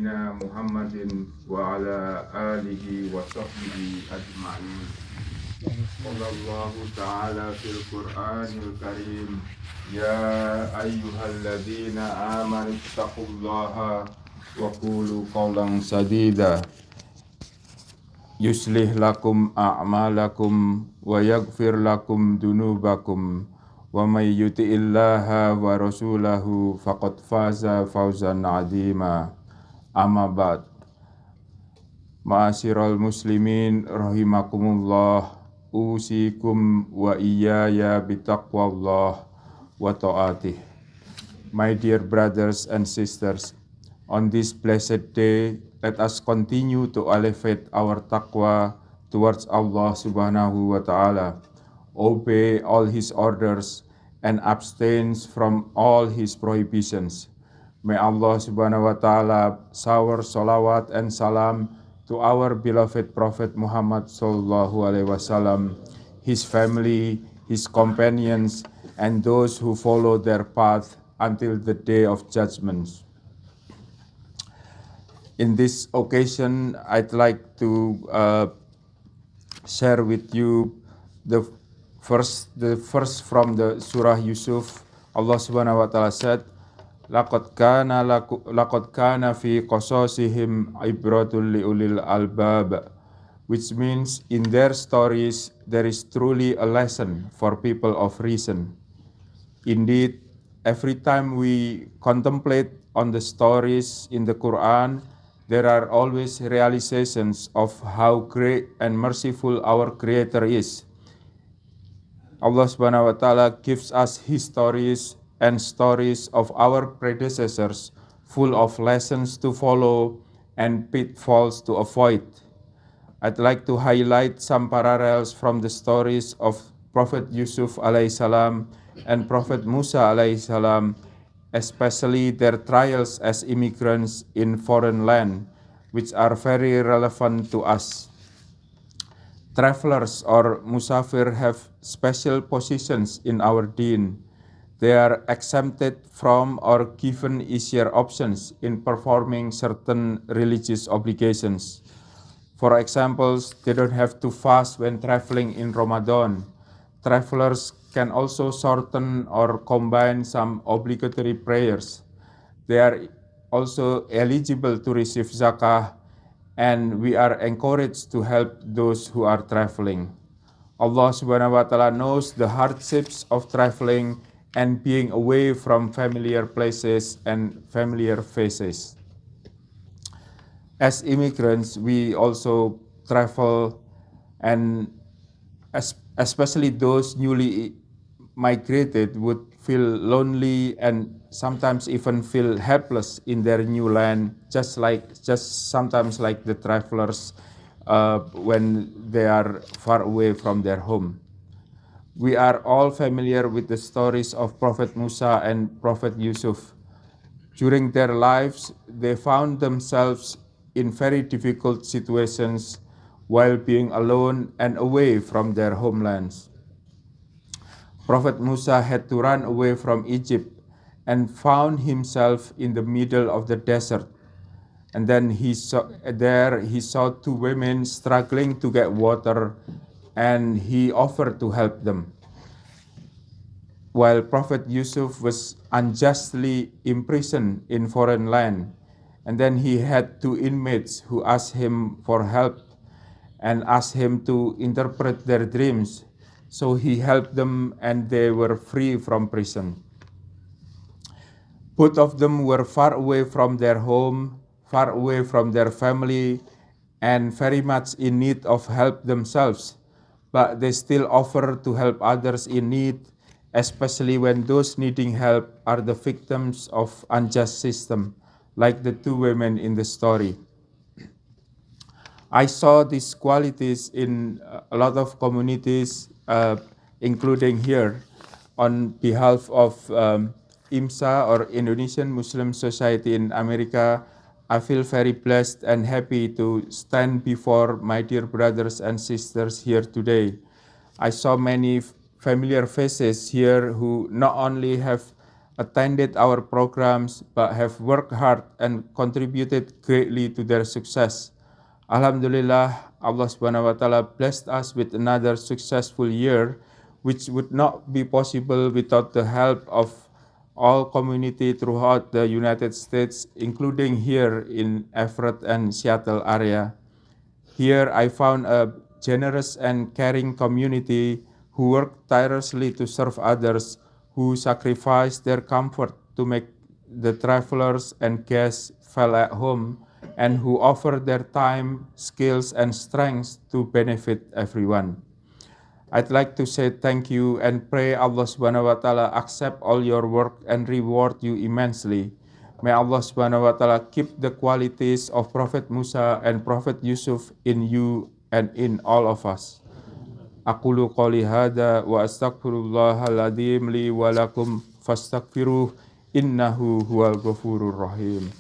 Muhammadin wa ala alihi wa sahbihi ajma'in. Qala ta'ala fil Qur'anil Karim, ya ayyuhalladzina amanu taqullaha wa qulu qawlan sadida yuslih lakum a'malakum wa yaghfir lakum dunubakum wa may yuti'illaha wa rasulahu faqad faza fawzan 'azima. Amma ba'd. Ma'asyiral muslimin rahimakumullah, usikum wa iyaya bitaqwallah wa ta'atih. My dear brothers and sisters, on this blessed day, let us continue to elevate our taqwa towards Allah subhanahu wa ta'ala, obey all His orders, and abstain from all His prohibitions. May Allah subhanahu wa ta'ala shower salawat and salam to our beloved Prophet Muhammad sallallahu alaihi wasallam, his family, his companions, and those who follow their path until the day of judgment. In this occasion, I'd like to share with you the first from the Surah Yusuf. Allah subhanahu wa ta'ala said, Laqad kana fi qasasihim ibratul liulil albab, which means in their stories there is truly a lesson for people of reason. Indeed, every time we contemplate on the stories in the Quran, there are always realizations of how great and merciful our Creator is. Allah subhanahu wa ta'ala gives us His stories and stories of our predecessors, full of lessons to follow and pitfalls to avoid. I'd like to highlight some parallels from the stories of Prophet Yusuf alayhi salam and Prophet Musa alayhi salam, especially their trials as immigrants in foreign land, which are very relevant to us. Travelers or musafir have special positions in our deen. They are exempted from or given easier options in performing certain religious obligations. For example, they don't have to fast when traveling in Ramadan. Travelers can also shorten or combine some obligatory prayers. They are also eligible to receive zakah, and we are encouraged to help those who are traveling. Allah subhanahu wa ta'ala knows the hardships of traveling and being away from familiar places and familiar faces. As immigrants, we also travel, and especially those newly migrated would feel lonely and sometimes even feel helpless in their new land, just sometimes like the travelers when they are far away from their home. We are all familiar with the stories of Prophet Musa and Prophet Yusuf. During their lives, they found themselves in very difficult situations while being alone and away from their homelands. Prophet Musa had to run away from Egypt and found himself in the middle of the desert. And then he saw two women struggling to get water, and he offered to help them. While Prophet Yusuf was unjustly imprisoned in foreign land, and then he had two inmates who asked him for help and asked him to interpret their dreams. So he helped them and they were free from prison. Both of them were far away from their home, far away from their family, and very much in need of help themselves. But they still offer to help others in need, especially when those needing help are the victims of unjust system, like the two women in the story. I saw these qualities in a lot of communities, including here. On behalf of IMSA, or Indonesian Muslim Society in America, I feel very blessed and happy to stand before my dear brothers and sisters here today. I saw many familiar faces here who not only have attended our programs, but have worked hard and contributed greatly to their success. Alhamdulillah, Allah Subhanahu wa Ta'ala blessed us with another successful year, which would not be possible without the help of all community throughout the United States, including here in Everett and Seattle area. Here I found a generous and caring community who work tirelessly to serve others, who sacrifice their comfort to make the travelers and guests feel at home, and who offer their time, skills, and strengths to benefit everyone. I'd like to say thank you and pray Allah Subhanahu wa Ta'ala accept all your work and reward you immensely. May Allah Subhanahu wa Ta'ala keep the qualities of Prophet Musa and Prophet Yusuf in you and in all of us. Aqulu qali hada wa astaghfirullahal adzim li wa lakum fastaghfiruh innahu huwal ghafurur rahim.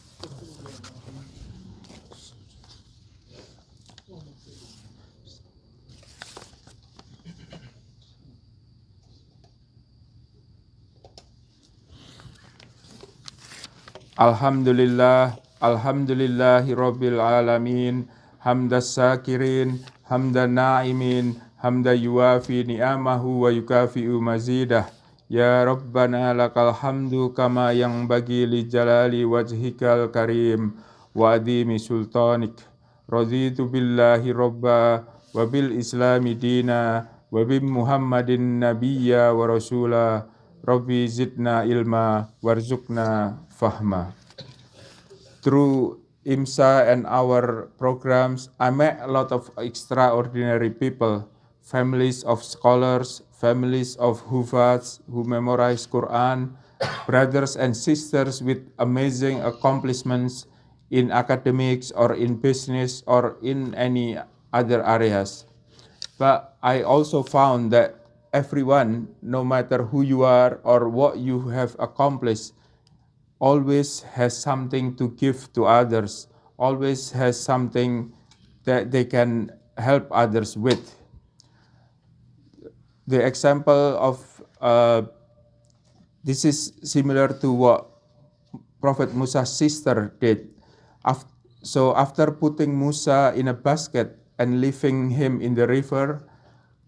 Alhamdulillahi rabbil alamin, hamdas sakirin, hamdan na'imin, hamda yuafi ni'amahu wa yukafi'u mazidah. Ya Rabbana lakal hamdu kama yang bagi li jalali wajhikal karim wa adimi sultanik. Raditu billahi rabba wa bil islami dina wa bi Muhammadin nabiyya wa rasula. Rabbi zidna ilma warzuqna fahma. Through IMSA and our programs, I met a lot of extraordinary people, families of scholars, families of Hufaz who memorize Quran, brothers and sisters with amazing accomplishments in academics or in business or in any other areas. But I also found that everyone, no matter who you are or what you have accomplished, always has something to give to others, always has something that they can help others with. The example of this is similar to what Prophet Musa's sister did. So after putting Musa in a basket and leaving him in the river,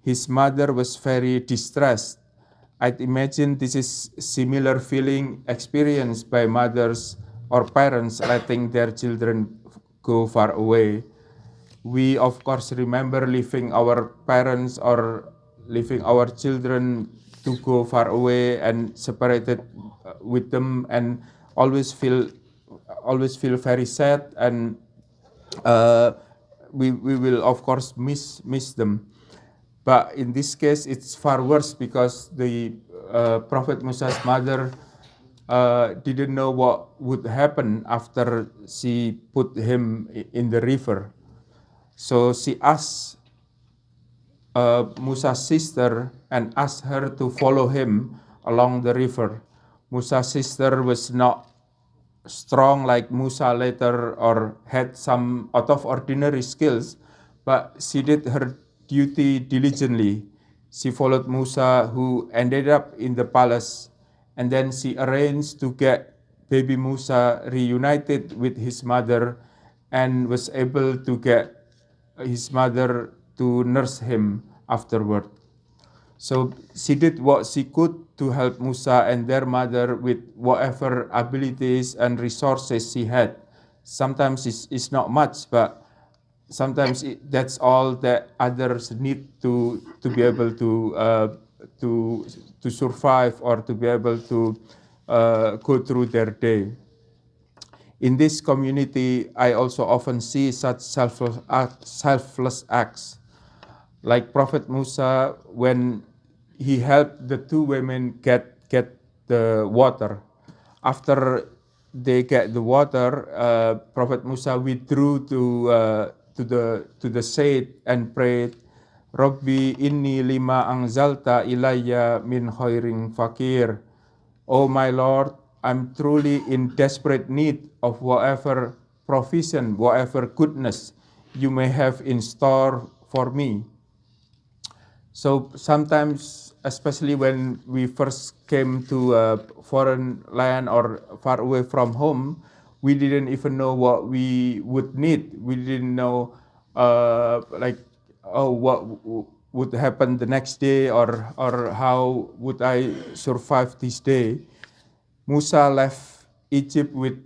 his mother was very distressed. I'd imagine this is similar feeling experienced by mothers or parents letting their children go far away. We of course remember leaving our parents or leaving our children to go far away and separated with them, and always feel very sad, and we will of course miss them. But in this case, it's far worse because the Prophet Musa's mother didn't know what would happen after she put him in the river. So she asked Musa's sister and asked her to follow him along the river. Musa's sister was not strong like Musa later or had some out of ordinary skills, but she did her duty diligently. She followed Musa, who ended up in the palace, and then she arranged to get baby Musa reunited with his mother and was able to get his mother to nurse him afterward. So she did what she could to help Musa and their mother with whatever abilities and resources she had. Sometimes it's not much, but sometimes that's all that others need to be able to survive or to be able to go through their day. In this community, I also often see such selfless acts. Like Prophet Musa, when he helped the two women get the water. After they get the water, Prophet Musa withdrew to the shade and prayed, Rabbi inni lima anzalta ilayya min khairin fakir. Oh my Lord, I'm truly in desperate need of whatever provision, whatever goodness you may have in store for me. So sometimes especially when we first came to a foreign land or far away from home, we didn't even know what we would need. We didn't know what would happen the next day, or how would I survive this day. Musa left Egypt with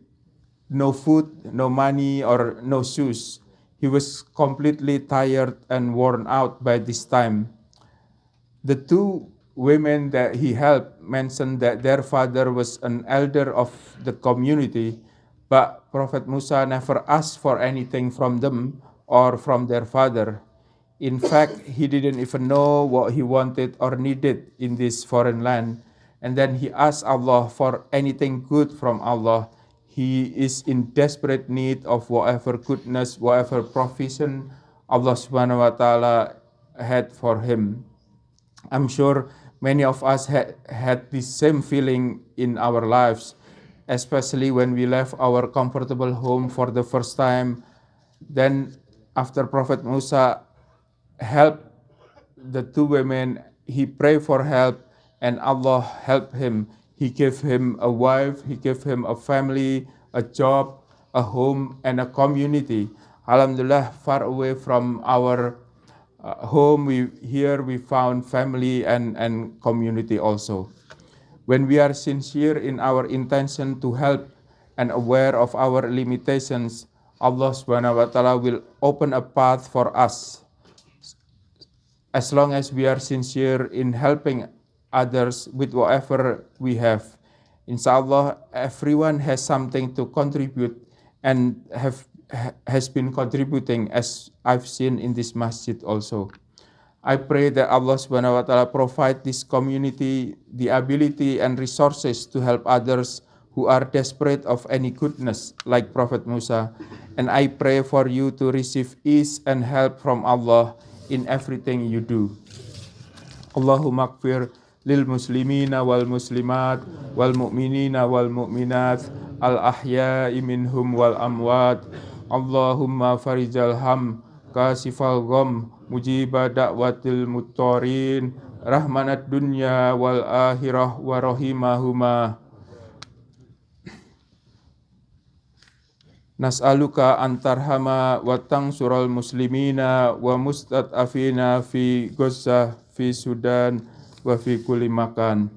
no food, no money, or no shoes. He was completely tired and worn out by this time. The two women that he helped mentioned that their father was an elder of the community, but Prophet Musa never asked for anything from them or from their father. In fact, he didn't even know what he wanted or needed in this foreign land. And then he asked Allah for anything good from Allah. He is in desperate need of whatever goodness, whatever provision Allah subhanahu wa ta'ala had for him. I'm sure many of us had the same feeling in our lives, especially when we left our comfortable home for the first time. Then after Prophet Musa helped the two women, he prayed for help and Allah helped him. He gave him a wife, he gave him a family, a job, a home, and a community. Alhamdulillah, far away from our home, we found family and community also. When we are sincere in our intention to help and aware of our limitations, Allah subhanahu wa ta'ala will open a path for us. As long as we are sincere in helping others with whatever we have, inshallah, everyone has something to contribute and has been contributing, as I've seen in this masjid also. I pray that Allah subhanahu wa ta'ala provide this community the ability and resources to help others who are desperate of any goodness, like Prophet Musa. And I pray for you to receive ease and help from Allah in everything you do. Allahumma gfir lil muslimina wal muslimat wal mu'minina wal mu'minat al ahya'i minhum wal amwat. Allahumma farijal ham kasifal gham mujiba da'watil muttarin rahmanat dunya wal akhirah wa rahimahuma. Nas'aluka antarhama wa tangsural muslimina wa mustad'afina fi Gaza, fi Sudan, wa fi kulli makan.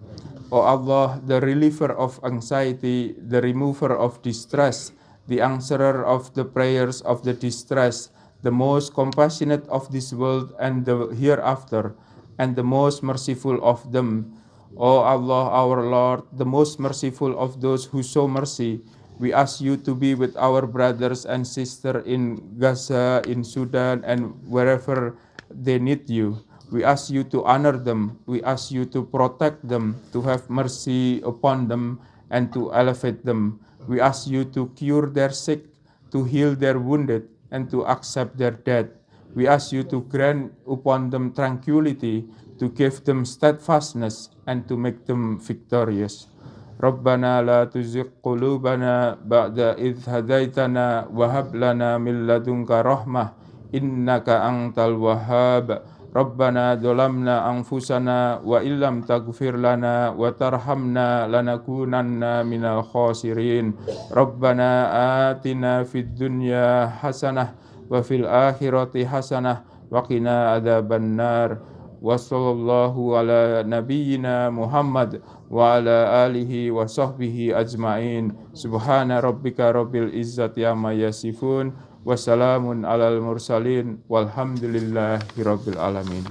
O Allah, the reliever of anxiety, the remover of distress, the answerer of the prayers of the distressed, the most compassionate of this world and the hereafter, and the most merciful of them. O Allah, our Lord, the most merciful of those who show mercy, we ask you to be with our brothers and sisters in Gaza, in Sudan, and wherever they need you. We ask you to honor them. We ask you to protect them, to have mercy upon them, and to elevate them. We ask you to cure their sick, to heal their wounded, and to accept their dead. We ask you to grant upon them tranquility, to give them steadfastness, and to make them victorious. Rabbana la tuzigh qulubana ba'da idh hadaitana wa hab lana min ladunka rahmah innaka antal wahhab. Rabbana dhalamna anfusana wa illam taghfir lana wa tarhamna lanakunanna minal khasirin. Rabbana atina fid dunya hasanah wa fil akhirati hasanah wa qina adzabannar. Wa sallallahu ala nabiyyina Muhammad wa ala alihi wa sahbihi ajma'in. Subhana rabbika rabbil izzati amma yasifun wa salamun alal mursalin walhamdulillahi rabbil alamin.